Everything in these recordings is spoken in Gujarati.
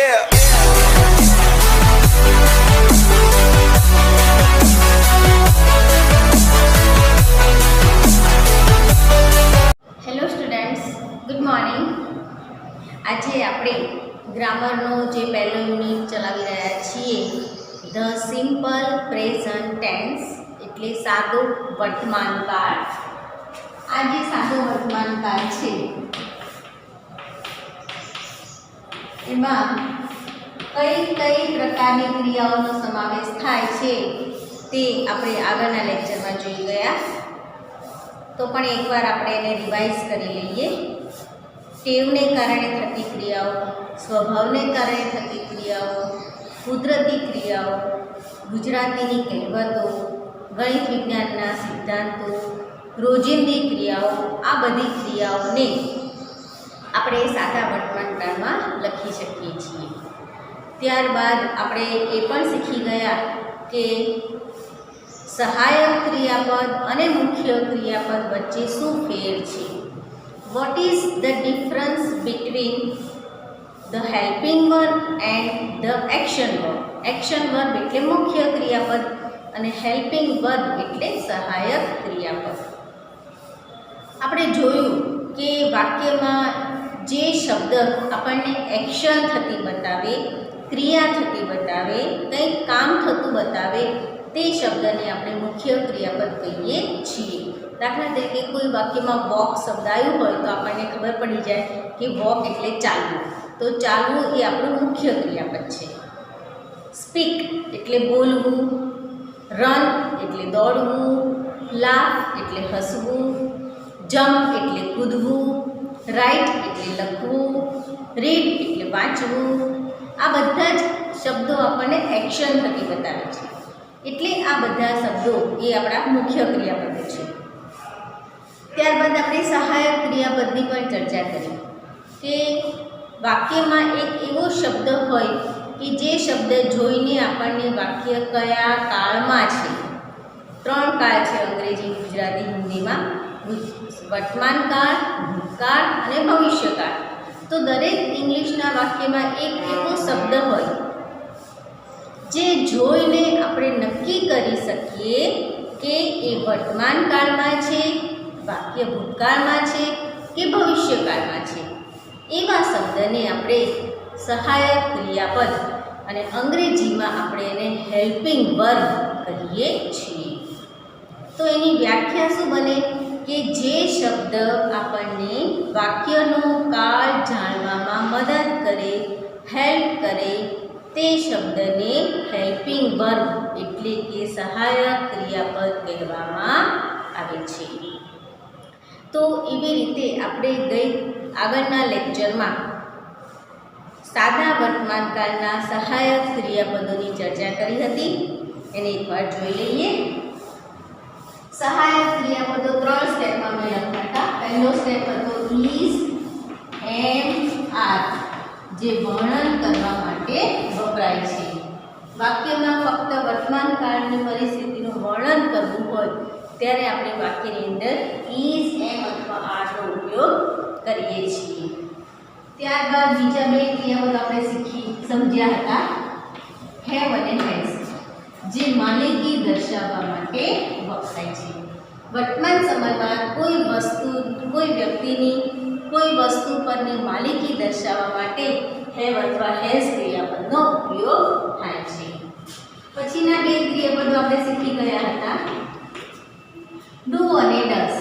Yeah. Hello students, good morning. આજે આપણે ગ્રામરનો જે પહેલો યુનિટ ચલાવી રહ્યા છીએ, ધ સિમ્પલ પ્રેઝન્ટ ટેન્સ, એટલે સાદો વર્તમાન કાળ. આ જે સાદો વર્તમાન કાળ છે એમાં કઈ કઈ પ્રકારની ક્રિયાઓનો સમાવેશ થાય છે તે આપણે આગળના લેક્ચરમાં જોઈ ગયા. તો પણ એકવાર આપણે એને રિવાઇઝ કરી લઈએ. ટેવને કારણે થતી ક્રિયાઓ, સ્વભાવને કારણે થતી ક્રિયાઓ, કુદરતી ક્રિયાઓ, ગુજરાતીની કહેવતો, ગણિત વિજ્ઞાનના સિદ્ધાંતો, રોજિંદી ક્રિયાઓ, આ બધી ક્રિયાઓને આપણે સાદા વર્તમાનકાળમાં લખી શકીએ છીએ. ત્યારબાદ આપણે એ પણ શીખી ગયા કે સહાયક ક્રિયાપદ અને મુખ્ય ક્રિયાપદ વચ્ચે શું ફેર છે. What is the difference between the helping verb and the action verb. Action verb એટલે મુખ્ય ક્રિયાપદ અને હેલ્પિંગ વર્બ એટલે સહાયક ક્રિયાપદ. આપણે જોયું કે વાક્યમાં જે શબ્દ આપણને એક્શન થતી બતાવે, ક્રિયા થતી બતાવે, કંઈક કામ થતું બતાવે, તે શબ્દને આપણે મુખ્ય ક્રિયાપદ કહીએ છીએ. દાખલા તરીકે કોઈ વાક્યમાં વોક શબ્દ આવ્યું હોય તો આપણને ખબર પડી જાય કે વોક એટલે ચાલવું, તો ચાલવું એ આપણું મુખ્ય ક્રિયાપદ છે. સ્પીક એટલે બોલવું, રન એટલે દોડવું, લાફ એટલે હસવું, જમ્પ એટલે કૂદવું, રાઇટ એટલે લખવું, રીડ એટલે વાંચવું. આ બધા જ શબ્દો આપણને એક્શન થતી બતાવે છે, એટલે આ બધા શબ્દો એ આપણા મુખ્ય ક્રિયાપદો છે. ત્યારબાદ આપણે સહાયક ક્રિયાપદની પણ ચર્ચા કરી કે વાક્યમાં એક એવો શબ્દ હોય કે જે શબ્દ જોઈને આપણને વાક્ય કયા કાળમાં છે. 3 કાળ છે અંગ્રેજી, ગુજરાતી, હિન્દીમાં: વર્તમાન કાળ, ભૂતકાળ અને ભવિષ્યકાળ. તો દરેક ઇંગ્લિશના વાક્યમાં એક એવો શબ્દ હોય જે જોઈને આપણે નક્કી કરી શકીએ કે એ વર્તમાન કાળમાં છે, વાક્ય ભૂતકાળમાં છે કે ભવિષ્યકાળમાં છે. એવા શબ્દને આપણે સહાયક ક્રિયાપદ અને અંગ્રેજીમાં આપણે એને હેલ્પિંગ વર્બ કહીએ છીએ. તો એની વ્યાખ્યા શું બને કે જે શબ્દ આપણને વાક્યનો કાળ જાણવામાં મદદ કરે, હેલ્પ કરે, તે શબ્દને હેલ્પિંગ વર્બ એટલે કે સહાયક ક્રિયાપદ કહેવામાં આવે છે. તો એવી રીતે આપણે આગળના લેક્ચરમાં સાદા વર્તમાનકાળના સહાયક ક્રિયાપદોની ચર્ચા કરી હતી. એને એકવાર જોઈ લઈએ. સહાયક ક્રિયાપદો 3 સ્ટેપમાં મેં લખ્યા હતા. પહેલો સ્ટેપ હતો ઇઝ, એમ, આર, જે વર્ણન કરવા માટે વપરાય છે. વાક્યમાં ફક્ત વર્તમાન કાળની પરિસ્થિતિનું વર્ણન કરવું હોય ત્યારે આપણે વાક્યની અંદર ઇઝ, એમ અથવા આરનો ઉપયોગ કરીએ છીએ. ત્યારબાદ બીજા 2 ક્રિયાપદ આપણે સમજ્યા હતા, હેવ અને હેઝ, જે માલિકી દર્શાવવા માટે વપરાય છે. વર્તમાન સમયમાં કોઈ વ્યક્તિની કોઈ વસ્તુ પરની માલિકી દર્શાવવા માટે હેવ અથવા હેઝ ક્રિયાપદનો ઉપયોગ થાય છે. પછીના 2 ક્રિયાપદો આપણે શીખી ગયા હતા, ડુ અને ડઝ,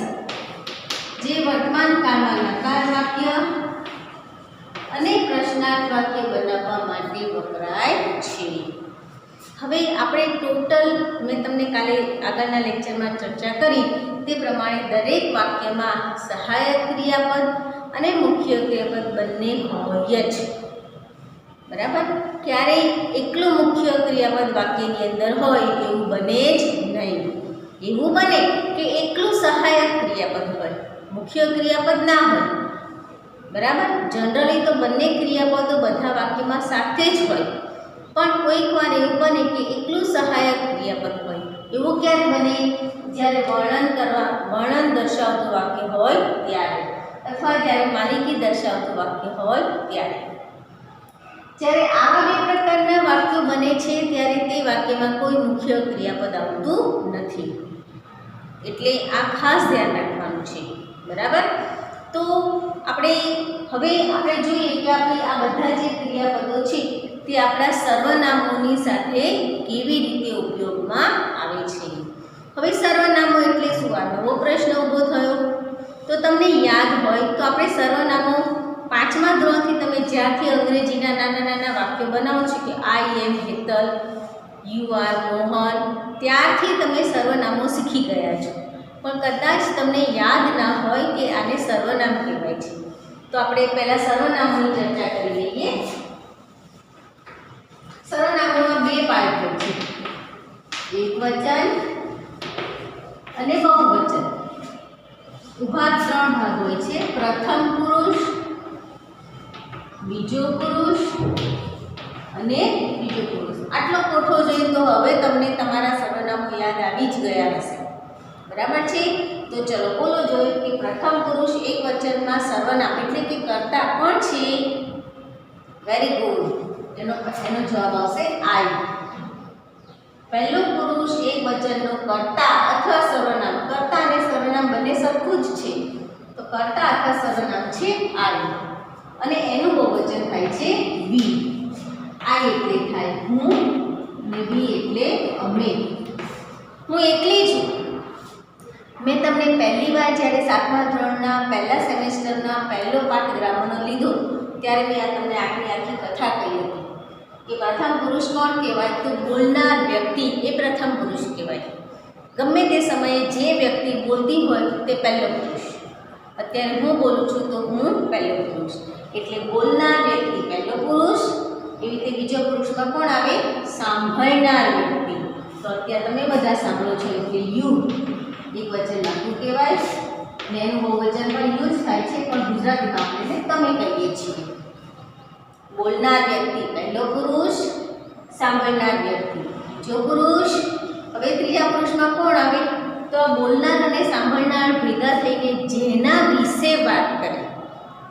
જે વર્તમાન કાળમાં નકાર વાક્ય અને પ્રશ્નાર્થ વાક્ય બનાવવા માટે વપરાય છે. હવે આપણે ટોટલ મેં તમને કાલે આગળના લેક્ચરમાં ચર્ચા કરી તે પ્રમાણે દરેક વાક્યમાં સહાયક ક્રિયાપદ અને મુખ્ય ક્રિયાપદ બંને હોય જ. બરાબર? ક્યારેય એકલું મુખ્ય ક્રિયાપદ વાક્યની અંદર હોય એવું બને જ નહીં. એવું બને કે એકલું સહાયક ક્રિયાપદ હોય, મુખ્ય ક્રિયાપદ ના હોય. બરાબર? જનરલી તો બંને ક્રિયાપદો બધા વાક્યમાં સાથે જ હોય, પણ કોઈક વાર એવું બને કે એકલું સહાયક ક્રિયાપદ હોય. એવું ક્યારે બને? જ્યારે વર્ણન દર્શાવતું વાક્ય હોય ત્યારે, અથવા જ્યારે માલિકી દર્શાવતું વાક્ય હોય ત્યારે. જ્યારે આવા બે પ્રકારના વાક્યો બને છે ત્યારે તે વાક્યમાં કોઈ મુખ્ય ક્રિયાપદ આવતું નથી. એટલે આ ખાસ ધ્યાન રાખવાનું છે. બરાબર. તો આપણે જોઈએ કે આપણે આ બધા જે ક્રિયાપદો છે તે આપણા સર્વનામોની સાથે કેવી રીતે ઉપયોગમાં આવે છે. હવે સર્વનામો એટલે શું? આ નવો પ્રશ્ન ઊભો થયો. તો તમને યાદ હોય તો આપણે સર્વનામો 5મા ધોરણથી તમે જ્યારથી અંગ્રેજીના નાના નાના વાક્યો બનાવો છો કે આઈ એમ હેતલ, યુ આર મોહન, ત્યારથી તમે સર્વનામો શીખી ગયા છો. પણ કદાચ તમને યાદ ના હોય કે આને સર્વનામ કહેવાય છે. તો આપણે પહેલા સર્વનામોની ચર્ચા કરી લઈએ. સર્વનામોમાં બે પાર્ટ હોય છે, એકવચન અને બહુવચન. ઊભા 3 ભાગ હોય છે, પ્રથમ પુરુષ, બીજો પુરુષ અને ત્રીજો પુરુષ. આટલો કોઠો જોઈએ તો હવે તમને તમારા સર્વનામો યાદ આવી જ ગયા હશે. બરાબર છે. તો ચલો બોલો જોઈએ કે પ્રથમ પુરુષ એકવચનમાં સર્વનામ એટલે કે કર્તા કોણ છે? Very good. એનો જવાબ આવશે આઈ. પહેલો પુરુષ એકવચનનો કર્તા અથવા સર્વનામ. કર્તા અને સર્વનામ બંને સરખું જ છે. તો કર્તા અથવા સર્વનામ છે આઈ અને એનું બહુવચન થાય છે વી. આઈ એટલે થાય હું અને વી એટલે અમે. હું એકલી છું. મેં તમને પહેલી વાર જ્યારે 7મા ધોરણના પહેલા સેમેસ્ટરના પહેલો પાઠ ગ્રામરનો લીધો ત્યારે મેં તમને આખી કથા કહી હતી કે પ્રથમ પુરુષ કોણ કહેવાય? તો બોલનાર વ્યક્તિ એ પ્રથમ પુરુષ કહેવાય. ગમે તે સમયે જે વ્યક્તિ બોલતી હોય તે પહેલો પુરુષ. અત્યારે હું બોલું છું તો હું પહેલો પુરુષ, એટલે બોલનાર વ્યક્તિ પહેલો પુરુષ. એવી રીતે બીજો પુરુષમાં કોણ આવે? સાંભળનાર વ્યક્તિ. તો અત્યારે તમે બધા સાંભળો છો એટલે યુ એકવચનમાં શું કહેવાય અને એનું બહુવચન પણ યુઝ થાય છે, પણ ગુજરાતીમાં આપણે તમે કહીએ છીએ. બોલનાર વ્યક્તિ પહેલો પુરુષ, સાંભળનાર વ્યક્તિ બીજો પુરુષ. હવે ત્રીજા પુરુષમાં કોણ આવે? તો આ બોલનાર અને સાંભળનાર ભેગા થઈને જેના વિશે વાત કરે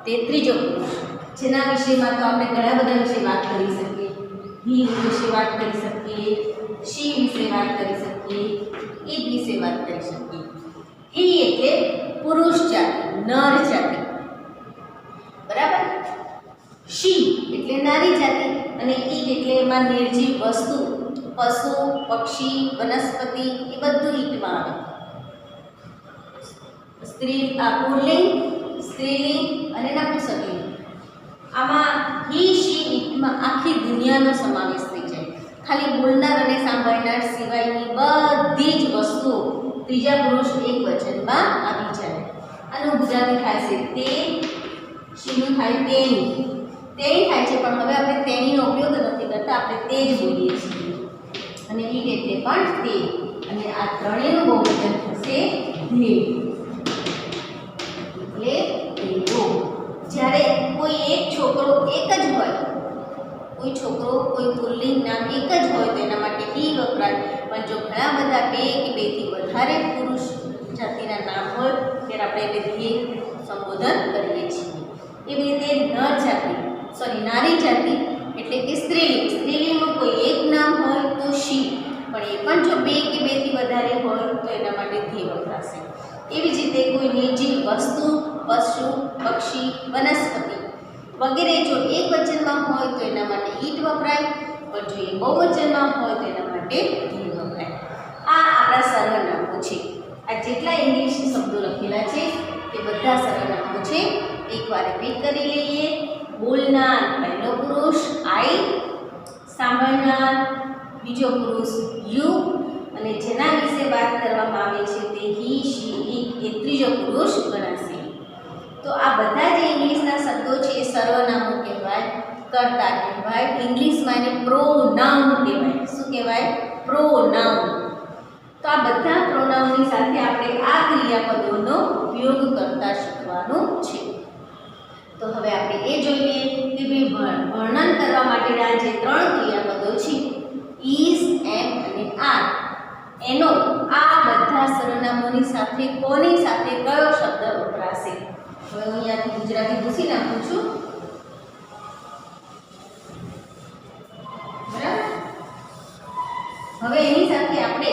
તે ત્રીજો પુરુષ. જેના વિશેમાં તો આપણે ઘણા બધા વિશે વાત કરી શકીએ. હી વિશે વાત કરી શકીએ, શી વિશે વાત કરી શકીએ, ઈટ વિશે વાત કરી શકીએ. હી એટલે પુરુષ જાતિ, નર જાતિ. બરાબર. શી એટલે નારી જાતિ અને ઈટ એટલે એમાં નિર્જીવ વસ્તુ, પશુ, પક્ષી, વનસ્પતિ એ બધું ઈટમાં આવે. પુલ્લિંગ, સ્ત્રીલિંગ અને નપુંસકલિંગ. આમાં હી શી ઈટમાં આખી દુનિયાનો સમાવેશ થઈ જાય. ખાલી બોલનાર અને સાંભળનાર સિવાયની બધી જ વસ્તુઓ ત્રીજા પુરુષ એકવચનમાં આવી જાય. આનું ગુજરાતી થાય છે તે, શીનું થાય તેની. તેની થાય છે પણ હવે આપણે તેનીનો ઉપયોગ નથી કરતા, આપણે તે જ બોલીએ છીએ. અને ઈટ એટલે પણ તે. અને આ ત્રણેયનું બહુવચન થશે ધે. એટલે તેઓ. જ્યારે કોઈ એક છોકરો એક જ હોય, કોઈ છોકરો કોઈ પુલ્લિંગ નામ એક જ હોય તો એના માટે ઈ વપરાય. પણ જો ઘણા બધા બે કે બેથી વધારે પુરુષ જાતિના નામ હોય ત્યારે આપણે એને ધ્યેય સંબોધન કરીએ છીએ. એવી રીતે નારી જાતિ એટલે કે સ્ત્રીલિંગ. સ્ત્રીલિંગનું કોઈ એક નામ હોય તો શી, પણ એ પણ જો બે કે બેથી વધારે હોય તો એના માટે ધ્યેય વપરાશે. એવી જ રીતે કોઈ નિર્જીવ વસ્તુ, પશુ, પક્ષી, વનસ્પતિ વગેરે જો એક વચનમાં હોય તો એના માટે ઈટ વપરાય, પણ જો એ બહુવચનમાં હોય તો એના માટે ધ્યેય વપરાય. આ આપણા સર્વનામો છે. આ જેટલા ઇંગ્લિશ શબ્દો લખેલા છે તે બધા સર્વનામો છે. એકવાર રિપીટ કરી લઈએ. બોલનાર પહેલો પુરુષ આઈ, સાંભળનાર બીજો પુરુષ યુ અને જેના વિશે વાત કરવામાં આવે છે તે હી, શી, ઈટ એ ત્રીજો પુરુષ ગણાશે. તો આ બધા જે ઇંગ્લિશના શબ્દો છે એ સર્વનામો કહેવાય, કર્તા કહેવાય. ઇંગ્લિશમાં એને પ્રોનાઉન કહેવાય. શું કહેવાય? પ્રોનાઉન. તો આ બધા પ્રોનાઉનની સાથે આપણે આ ક્રિયાપદોનો ઉપયોગ કરતા શીખવાનું છે. તો હવે આપણે એ જોઈએ કે વર્ણન કરવા માટેના જે 3 ક્રિયાપદો છે ઇઝ, એમ અને આર, એનો આ બધા સર્વનામોની સાથે કોની સાથે કયો શબ્દ વપરાશે? હવે હું અહીંયાથી ગુજરાતી ભૂસી નાખું છું. હવે એની સાથે આપણે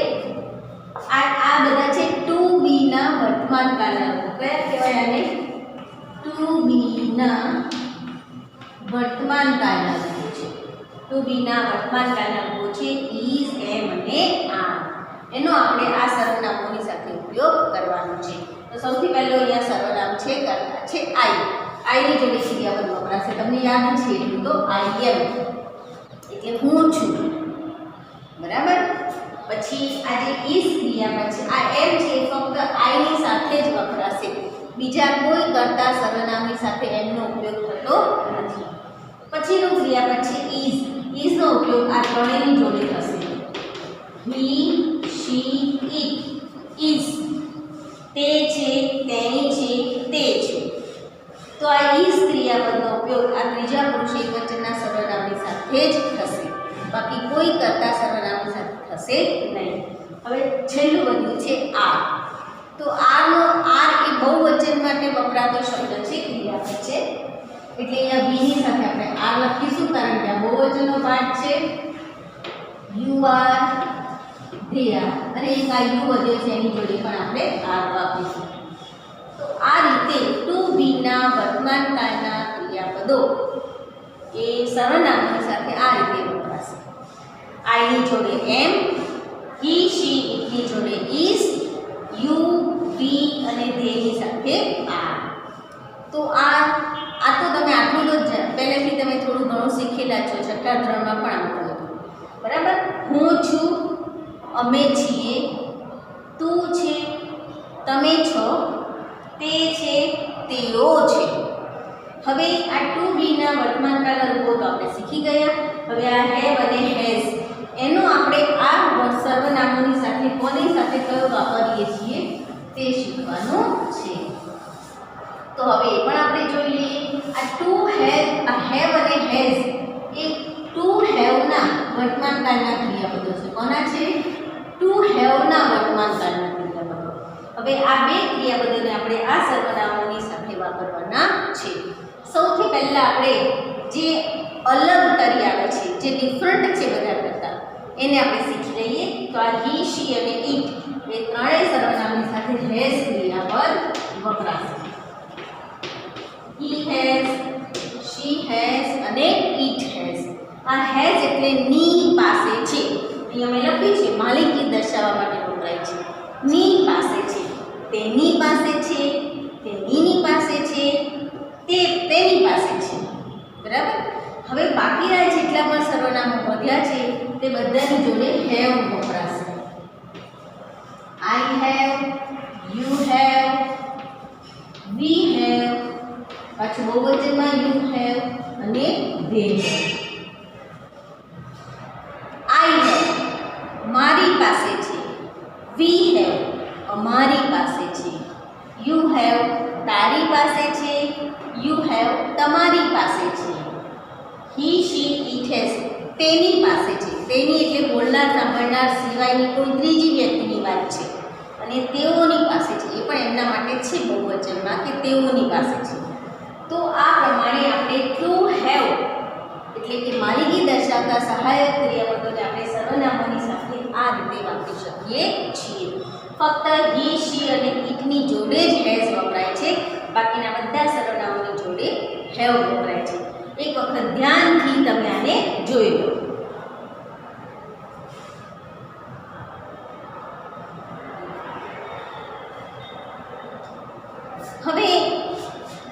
આ બધા છે ટુ બી ના વર્તમાન કાળના રૂપો. કયા કહેવાય આને? ટુ બી ના વર્તમાન કાળના રૂપો છે. ટુ બી ના વર્તમાન કાળના રૂપો છે ઇઝ, એમ અને આર. એનો આપણે આ સર્વનામોની સાથે ઉપયોગ કરવાનો છે. તો સૌથી પહેલો અહીંયા સર્વનામ છે કરતા છે આઈ. આઈની જોડે ક્રિયાપદ વપરાશે. તમને યાદ છે એટલું તો આઈ એમ એટલે હું છું, બરાબર. પછી આ જે ઇઝ ક્રિયાપદ છે, આ એમ છે ફક્ત આઈની સાથે જ વપરાશે. બીજા કોઈ કરતા સર્વનામની સાથે એમનો ઉપયોગ થતો નથી. પછીનું ક્રિયાપદ છે ઇઝ. ઇઝનો ઉપયોગ આ ત્રણેયની જોડે થશે. હી, શી, ઇટ. ઇઝ તે છે, તેણી છે, તે છે. તો આ ઇઝ ક્રિયાપદનો ઉપયોગ આ ત્રીજા પુરુષ એકવચનના સર્વનામની સાથે જ થશે. બાકી કોઈ કરતા સર્વનામની સાથે થશે નહીં. હવે છેલ્લું બધું છે આર. તો આર એ બહુવચન માટે વપરાતો શબ્દ છે, ક્રિયાપદ છે. એટલે અહીંયા બીની સાથે આપણે આર લખીશું કારણ કે આ બહુવચનનો પાઠ છે. યુ આર, ધે આર, અને એક આ યુ વધ્યો છે એની જોડે પણ આપણે આર વાપરીશું. તો આ રીતે ટુ બી ના વર્તમાન કાળના ક્રિયાપદો એ સર્વનામોની સાથે આ રીતે વપરાશે. આઈની જોડે એમ, હી, શી, ઇટની જોડે ઇઝ, યુ, વી અને ધેની સાથે આર. તો આ તો તમે આટલું તો પહેલેથી તમે થોડું ઘણું શીખેલા છો. છઠ્ઠા ધોરણમાં પણ આવતું હતું, બરાબર. હું છું, અમે છીએ, તું છે, તમે છો, તે છે, તેઓ છે. હવે આ ટુ બી ના વર્તમાન કાળના રૂપો તો આપણે શીખી ગયા. હવે આ હેવ અને હેઝ એનો આપણે આ સર્વનામોની સાથે કોની સાથે કયો વાપરીએ છીએ તે શીખવાનું છે. તો હવે એ પણ આપણે જોઈ લઈએ. આ હેવ અને હેઝ એ ટુ હેવના વર્તમાન કાળના ક્રિયાપદો છે. કોના છે? ટુ હેવના વર્તમાન કાળના ક્રિયાપદો. હવે આ બે ક્રિયાપદોને આપણે આ સર્વનામોની સાથે વાપરવાના છે. સૌથી પહેલા આપણે જે અલગ તરી આવે છે, જે ડિફરન્ટ છે બધા કરતા, એને આપણે શીખી લઈએ. તો આ હી, શી અને ઇટ એ ત્રણેય સર્વનામની સાથે હેઝ ક્રિયાપદ વપરાશે. હી હેઝ, શી હેઝ અને ઇટ હેઝ. આ હેઝ એટલે ની પાસે છે. અહીંયા મેં લખ્યું છે માલિકી દર્શાવવા માટે વપરાય છે. ની પાસે છે, તેની પાસે છે, તેનીની પાસે છે, તેની પાસે છે, બરાબર. હવે બાકીના જેટલા પણ સર્વનામો વધ્યા છે તે બધાની જોડે હેવ વપરાશે. I have, you have, we have, પાછું બહુવચનમાં યુ હેવ અને ધે હેવ. આઈ હેવ મારી પાસે છે, વી હેવ અમારી પાસે છે, યુ હેવ તારી પાસે છે, યુ હેવ તમારી પાસે છે, હી, શી, ઇટ હેઝ તેની પાસે છે. તેની એટલે બોલનાર સાંભળનાર સિવાયની કોઈ ત્રીજી વ્યક્તિની વાત છે. અને તેઓની પાસે છે એ પણ એમના માટે છે બહુવચનમાં કે તેઓની પાસે છે. તો આ પ્રમાણે આપણે ટુ હેવ એટલે કે માલિકી દર્શાવતા સહાયક ક્રિયાપદોને આપણે સર્વનામોની સાથે આ રીતે વાપરી શકીએ છીએ. ફક્ત હી, શી અને ઇટની જોડે જ હેઝ વપરાય છે. બાકીના બધા સર્વનામોની જોડે હેવ વપરાય છે. એક વખત ધ્યાનથી તમે આને જોઈ લો. હવે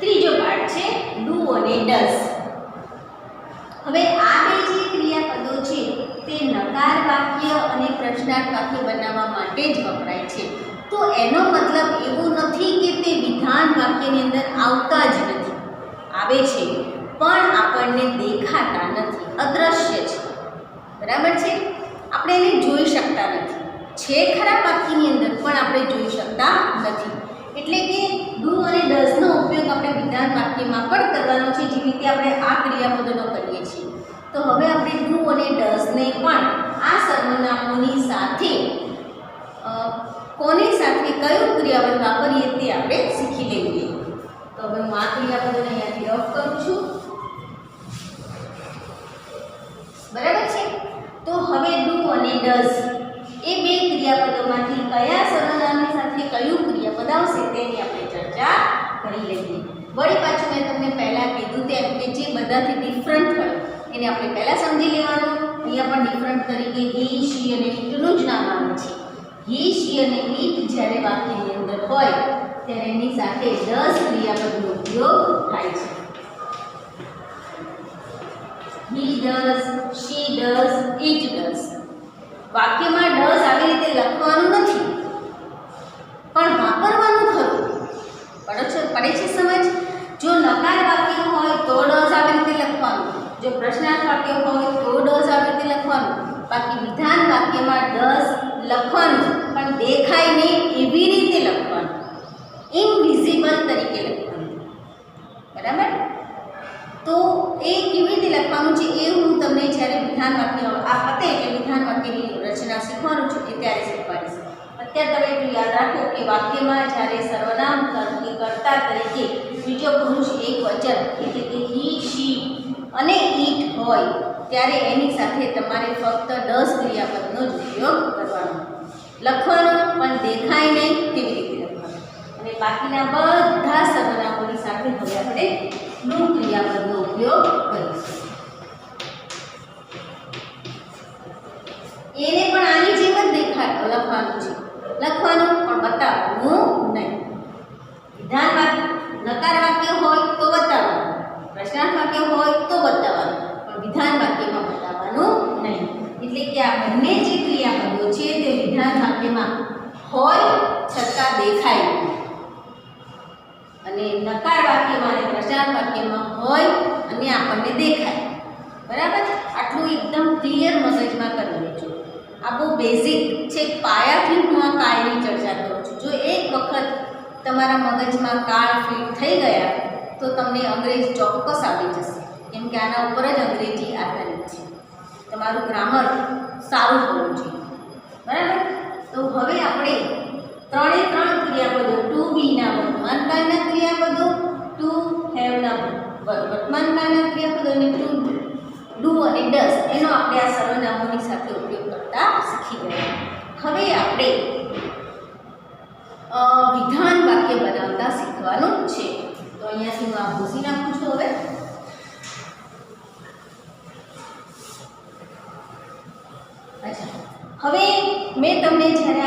ત્રીજો પાર્ટ છે ડુ અને ડઝ. હવે આ બે જે ક્રિયાપદો છે તે નકાર વાક્ય અને પ્રશ્નાર્થ વાક્ય બનાવવા માટે જ વપરાય છે. તો એનો મતલબ એવો નથી કે તે વિધાન વાક્યની અંદર આવતા જ નથી. આવે છે પણ આપણને દેખાતા નથી, અદ્રશ્ય છે, બરાબર છે. આપણે એને જોઈ શકતા નથી. છે ખરા વાક્યની અંદર પણ આપણે જોઈ શકતા નથી. એટલે કે ડુ અને ડઝનો ઉપયોગ આપણે વિધાન વાક્યમાં પણ કરવાનો છે, જેવી રીતે આપણે આ ક્રિયાપદોનો કરીએ છીએ. તો હવે આપણે ડુ અને ડઝને પણ આ સર્વનામોની સાથે કોની સાથે કયું ક્રિયાપદ વાપરીએ તે આપણે શીખી લઈએ. તો હવે હું આ ક્રિયાપદોને અહીંયાથી રફ કરું છું, બરાબર છે. તો હવે ડુ અને ડઝ કયું ક્રિયાપદ આવશે તેની આપણે ચર્ચા કરી લઈએ. વળી પાછું મેં તમને પહેલાં કીધું તેમ કે જે બધાથી ડિફરન્ટ હોય એને આપણે પહેલાં સમજી લેવાનું. અહીંયા પણ ડિફરન્ટ તરીકે હી, શી અને ઇટનું જ નામ આવે છે. હી, શી અને ઇટ જ્યારે વાક્યની અંદર હોય ત્યારે એની સાથે ડઝ ક્રિયાપદનો ઉપયોગ થાય છે. He does, she does, it does. વાક્યમાં ડઝ આવી રીતે લખવાનું નથી પણ વાપરવાનું ખરું. પડે છે સમજ? જો નકાર વાક્ય હોય તો ડઝ આવી રીતે લખવાનું, જો પ્રશ્નાર્થ વાક્ય હોય તો ડઝ આવી રીતે લખવાનું. બાકી વિધાન વાક્યમાં ડઝ લખવાનું પણ દેખાય નહીં એવી રીતે લખવાનું, ઇનવિઝિબલ તરીકે લખવાનું. બરાબર? તો એ કેવી રીતે લખવાનું છે એ હું તમને જ્યારે વિધાન વાક્ય આ પતે એટલે વિધાન વાક્યની રચના શીખવાનું છું એ ત્યારે શીખવાડીશ. અત્યારે તમે એટલું યાદ રાખો કે વાક્યમાં જ્યારે સર્વનામ કે કર્તા તરીકે બીજો પુરુષ એકવચન એટલે કે હી, શી અને ઇટ હોય ત્યારે એની સાથે તમારે ફક્ત ડઝ ક્રિયાપદનો જ ઉપયોગ કરવાનો, લખવાનો પણ દેખાય નહીં તેવી રીતે લખવાનું. અને બાકીના બધા સર્વનામોની સાથે હવે આપણે ડુ ક્રિયાપદનો ઉપયોગ કરીશું. એને પણ આની જેમ જ લખવાનું છે, લખવાનું પણ બતાવવાનું નહીં. વિધાન વાક્ય નકાર વાક્ય હોય તો બતાવવાનું, પ્રશ્નાર્થ વાક્ય હોય તો બતાવવાનું, પણ વિધાન વાક્યમાં બતાવવાનું નહીં. એટલે કે આ બંને જે ક્રિયાપદો છે તે વિધાન વાક્યમાં હોય છતાં દેખાય નહીં, અને નકાર વાક્યમાં અને પ્રશ્નાર્થ વાક્યમાં હોય અને આપણને દેખાય. બરાબર? આટલું એકદમ ક્લિયર મગજમાં કરી લેજો. આ બહુ બેઝિક છે, પાયાથી હું આ કાળની ચર્ચા કરું છું. જો એક વખત તમારા મગજમાં કાળ ફિટ થઈ ગયા તો તમને અંગ્રેજી ચોક્કસ આવડી જશે, કેમ કે આના ઉપર જ અંગ્રેજી આધારિત છે. તમારું ગ્રામર સારું હોવું જોઈએ. બરાબર? તો હવે આપણે ત્રણે ત્રણ ક્રિયાપદો ટુ બીના વર્તમાન કાળના ક્રિયાપદો, ટુ હેવના વર્તમાન કાળના ક્રિયાપદો અને ટુ ડુ અને ડઝ એનો આપણે આ સર્વનામોની સાથે ઉપયોગ કરતા શીખી ગયા. હવે આપણે વિધાન વાક્ય બનાવતા શીખવાનું છે. તો અહીંયાથી હું આ ભૂસી નાખું છું. હવે હવે મેં તમને જ્યારે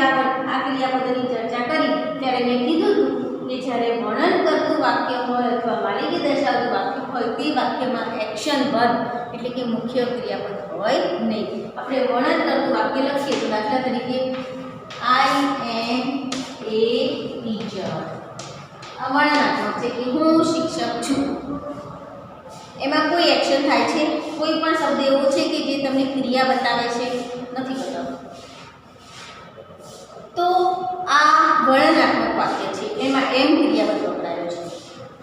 આ ક્રિયાપદની ચર્ચા કરી ત્યારે મેં કીધું હતું કે જ્યારે વર્ણન કરતું વાક્ય હોય અથવા માલિકી દર્શાવતું વાક્ય હોય તે વાક્યમાં એક્શન વર્બ એટલે કે મુખ્ય ક્રિયાપદ હોય નહીં. આપણે વર્ણન કરતું વાક્ય લખીએ તો દાખલા તરીકે આઈ એમ એ ટીચર. આ વર્ણનાત્મક છે કે હું શિક્ષક છું. એમાં કોઈ એક્શન થાય છે, કોઈ પણ શબ્દ એવો છે કે જે તમને ક્રિયા બતાવે છે? નથી બતાવતો. તો આ વર્ણનાત્મક વાક્ય છે, એમાં એમ ક્રિયાપદ વપરાયો છે.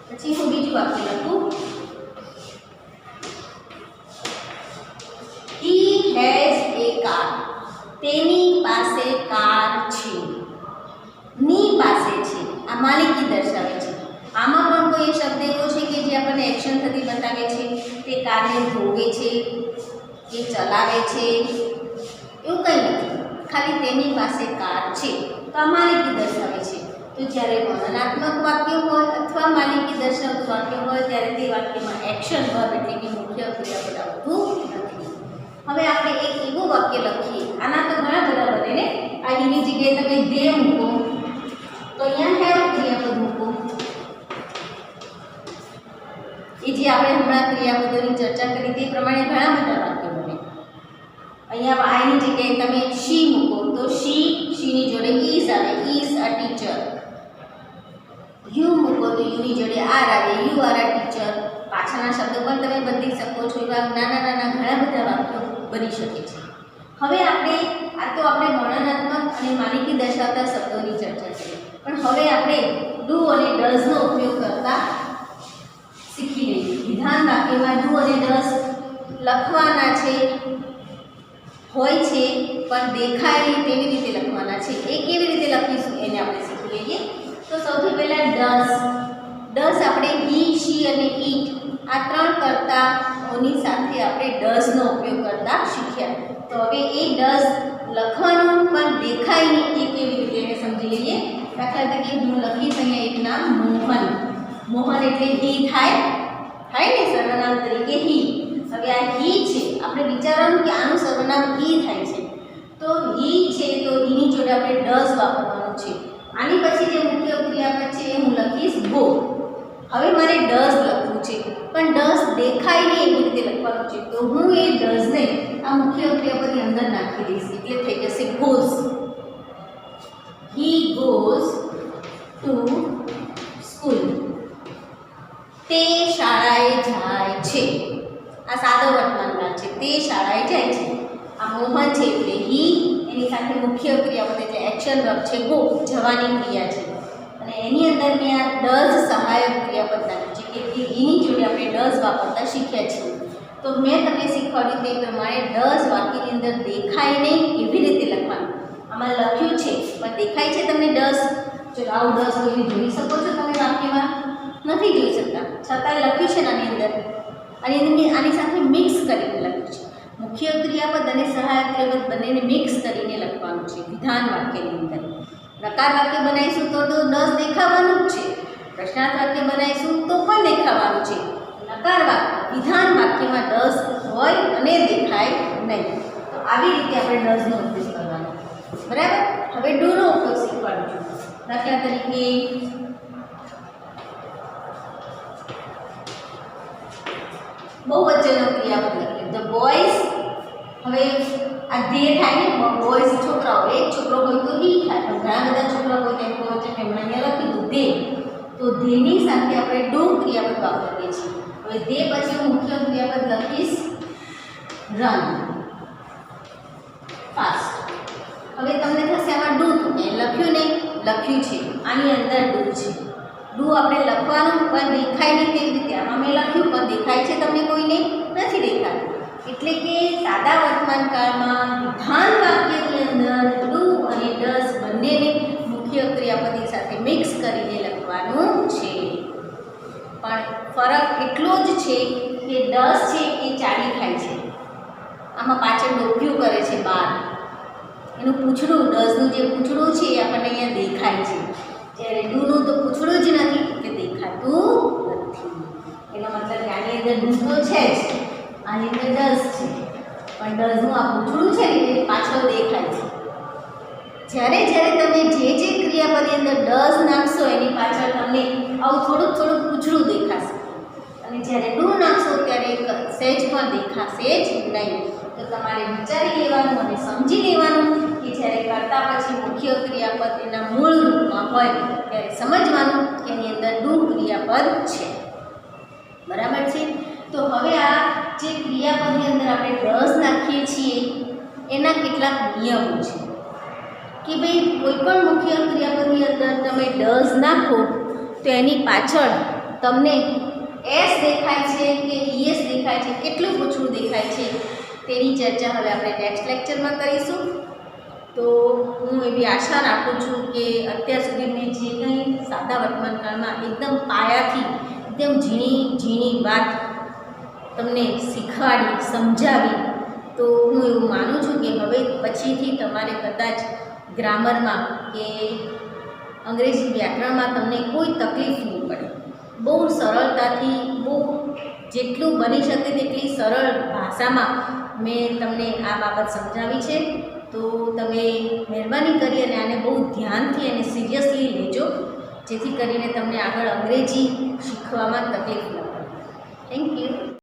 પછી હું બીજું વાક્ય લખું, હી હેઝ એ કાર. તેની પાસે કાર છે. ની પાસે છે, આ માલિકી દર્શાવે છે. આમાં પણ કોઈ શબ્દ એવો છે કે જે આપણને એક્શન થતી બતાવે છે? તે કારને ધોવે છે, કે ચલાવે છે, એવું કંઈ નથી. ખાલી તેની પાસે કાર છે તો આ માલિકી દર્શાવે છે. તો જ્યારે વર્ણનાત્મક વાક્ય હોય અથવા માલિકી દર્શાવતું વાક્ય હોય ત્યારે તે વાક્યમાં એક્શન વર્બ એટલે કે મુખ્ય ક્રિયાપદ આવતું નથી. હવે આપણે એક એવું વાક્ય લખીએ, આના તો ઘણા બધા બને ને. આ એની જગ્યાએ તમે દે મૂકો તો અહીંયા હેવ ક્રિયાપદ મૂકો. એ જે આપણે હમણાં ક્રિયાપદોની ચર્ચા કરી તે પ્રમાણે ઘણા બધા વાક્યો બને. અહીંયા આઈની જગ્યાએ તમે શી મૂકો તો શીની જોડે ઇઝ આવે, ઇઝ અ ટીચર. યુ મૂકો તો યુની જોડે આર આવે, યુ આર અ ટીચર. પાછળના શબ્દો પણ તમે બદલી શકો છો. એવા નાના નાના ઘણા બધા વાક્યો બની શકે છે. હવે આપણે વર્ણનાત્મક અને માલિકી દર્શાવતા શબ્દોની ચર્ચા કરી, પણ હવે આપણે ડુ અને ડઝનો ઉપયોગ કરતા શીખી લઈએ. વિધાન વાક્યમાં ડુ અને ડઝ લખવાના છે, હોય છે પણ દેખાય નહીં તેવી રીતે લખવાના છે. એ કેવી રીતે લખીશું એને આપણે શીખી લઈએ. તો સૌથી પહેલાં ડઝ આપણે હી, શી અને ઇટ આ ત્રણ કર્તાઓની સાથે આપણે ડઝનો ઉપયોગ કરતા શીખ્યા. તો હવે એ ડઝ લખવાનું પણ દેખાય નહીં એ કેવી રીતે એને સમજી લઈએ. દાખલા તરીકે હું લખીશ અહીંયા એક નામ મોહન. મોહન એટલે હી થાય ને સર્વનામ તરીકે હી. હવે આ હી છે, આપણે વિચારવાનું કે આનું સર્વનામ હી થાય છે, તો હી છે તો એની જોડે આપણે ડઝ વાપરવાનું છે. આની પછી જે મુખ્ય ક્રિયાપદ છે એ હું લખીશ ગો. હવે મારે ડઝ લખવું છે, પણ ડઝ દેખાય નહીં એવી રીતે લખવાનું છે, તો હું એ ડઝને આ મુખ્ય ક્રિયાપદની અંદર નાખી દઈશ, એટલે થઈ જશે goes. He goes to school. તે શાળાએ જાય છે. આ સાદો વર્તમાનકાળ છે, તે શાળાએ જાય છે. આ મોહન છે એટલે હી, એની સાથે મુખ્ય ક્રિયાપદ એટલે એક્શન વર્બ છે ગો, જવાની ક્રિયા છે. અને એની અંદર મેં આ ડઝ સહાયક ક્રિયાપદ નાખ્યું છે કે એની જોડે આપણે ડઝ વાપરતા શીખ્યા છીએ. તો મેં તમને શીખવાડ્યું તે પ્રમાણે ડઝ વાક્યની અંદર દેખાય નહીં એવી રીતે લખવાનું. આમાં લખ્યું છે પણ દેખાય છે તમને ડઝ? જો આવું ડઝ કોઈને જોઈ શકો છો તમે વાક્યમાં? નથી જોઈ શકતા, છતાંય લખ્યું છે આની અંદર. અને આની સાથે મિક્સ કરીને લખ્યું છે. મુખ્ય ક્રિયાપદ અને સહાયક ક્રિયાપદ બંનેને મિક્સ કરીને લખવાનું છે વિધાન વાક્યની અંદર. નકાર વાક્ય બનાવીશું તો ડઝ દેખાવાનું જ છે. પ્રશ્નાર્થ વાક્ય બનાવીશું તો પણ દેખાવાનું છે. નકાર વાક્ય વિધાન વાક્યમાં ડઝ હોય અને દેખાય નહીં. તો આવી રીતે આપણે ડઝનો ઉપયોગ કરવાનો. બરાબર. હવે ડુનો ઉપયોગ શીખવાડું છું. દાખલા તરીકે બહુવચનનો ક્રિયાપદ લખીએ ધ બોયઝ. હવે આ ધે થાય ને, બોયઝ છોકરાઓ, એક છોકરો હોય તો હી થાય, પણ ઘણા બધા છોકરા હોય તેમ બહુવચન એમણે અહીંયા લખી દીધું ધે. તો ધેની સાથે આપણે ડુ ક્રિયાપદ વાપરીએ છીએ. હવે ધે પછી હું મુખ્ય ક્રિયાપદ લખીશ રન, ફાસ્ટ. હવે તમને થશે આમાં ડુ તો મેં લખ્યું નહીં, લખ્યું છે આની અંદર ડુ છે. ડુ આપણે લખવાનું પણ દેખાય નહીં તેવી રીતે. આમાં મેં લખ્યું પણ દેખાય છે તમને કોઈને? નથી દેખાતું. એટલે કે સાદા વર્તમાન કાળમાં વિધાન વાક્યની અંદર ડુ અને ડઝ બંનેને મુખ્ય ક્રિયાપદની સાથે મિક્સ કરીને લખવાનું છે. પણ ફરક એટલો જ છે કે ડઝ છે એ ચાલી ખાય છે, આમાં પાછળ ડોક્યું કરે છે બહાર. એનું પૂંછડું, ડઝનું જે પૂંછડું છે એ આપણને અહીંયા દેખાય છે, જ્યારે ડુનું તો પૂંછડું જ નથી એટલે દેખાતું નથી. એનો મતલબ કે આની અંદર ડુ તો છે જ, આની અંદર ડઝ છે, પણ ડઝનું આ પૂંછડું છે ને એ પાછળ દેખાય છે. જ્યારે તમે જે ક્રિયાપદની અંદર ડઝ નાખશો એની પાછળ તમને આવું થોડુંક પૂંછડું દેખાશે, અને જ્યારે ડુ નાખશો ત્યારે સહેજ પણ દેખાશે જ નહીં. તો તમારે વિચારી લેવાનું અને સમજી લેવાનું કે જ્યારે કરતા પછી મુખ્ય ક્રિયાપદ એના મૂળ રૂપમાં હોય ત્યારે સમજવાનું કે એની અંદર ડુ ક્રિયાપદ છે. બરાબર છે. તો હવે આ જે ક્રિયાપદની અંદર આપણે ડઝ નાખીએ છીએ એના કેટલાક નિયમો છે કે ભાઈ કોઈ પણ મુખ્ય ક્રિયાપદની અંદર તમે ડઝ નાખો તો એની પાછળ તમને એસ દેખાય છે કે ઈએસ દેખાય છે, કેટલું પૂછડું દેખાય છે તેની ચર્ચા હવે આપણે નેક્સ્ટ લેક્ચરમાં કરીશું. તો હું એવી આશા રાખું છું કે અત્યાર સુધી મેં જે કંઈ સાદા વર્તમાનકાળમાં એકદમ પાયાથી એકદમ ઝીણી વાત તમને શીખવાડી, સમજાવી, તો હું એવું માનું છું કે હવે પછીથી તમારે કદાચ ગ્રામરમાં કે અંગ્રેજી વ્યાકરણમાં તમને કોઈ તકલીફ નહીં પડે. બહુ સરળતાથી, બહુ જેટલું બની શકે તેટલી સરળ ભાષામાં મેં તમને આ બાબત સમજાવી છે. તો તમે મહેરબાની કરી અને આને બહુ ધ્યાનથી અને સિરિયસલી લેજો, જેથી કરીને તમને આગળ અંગ્રેજી શીખવામાં તકલીફ ન પડે. Thank you.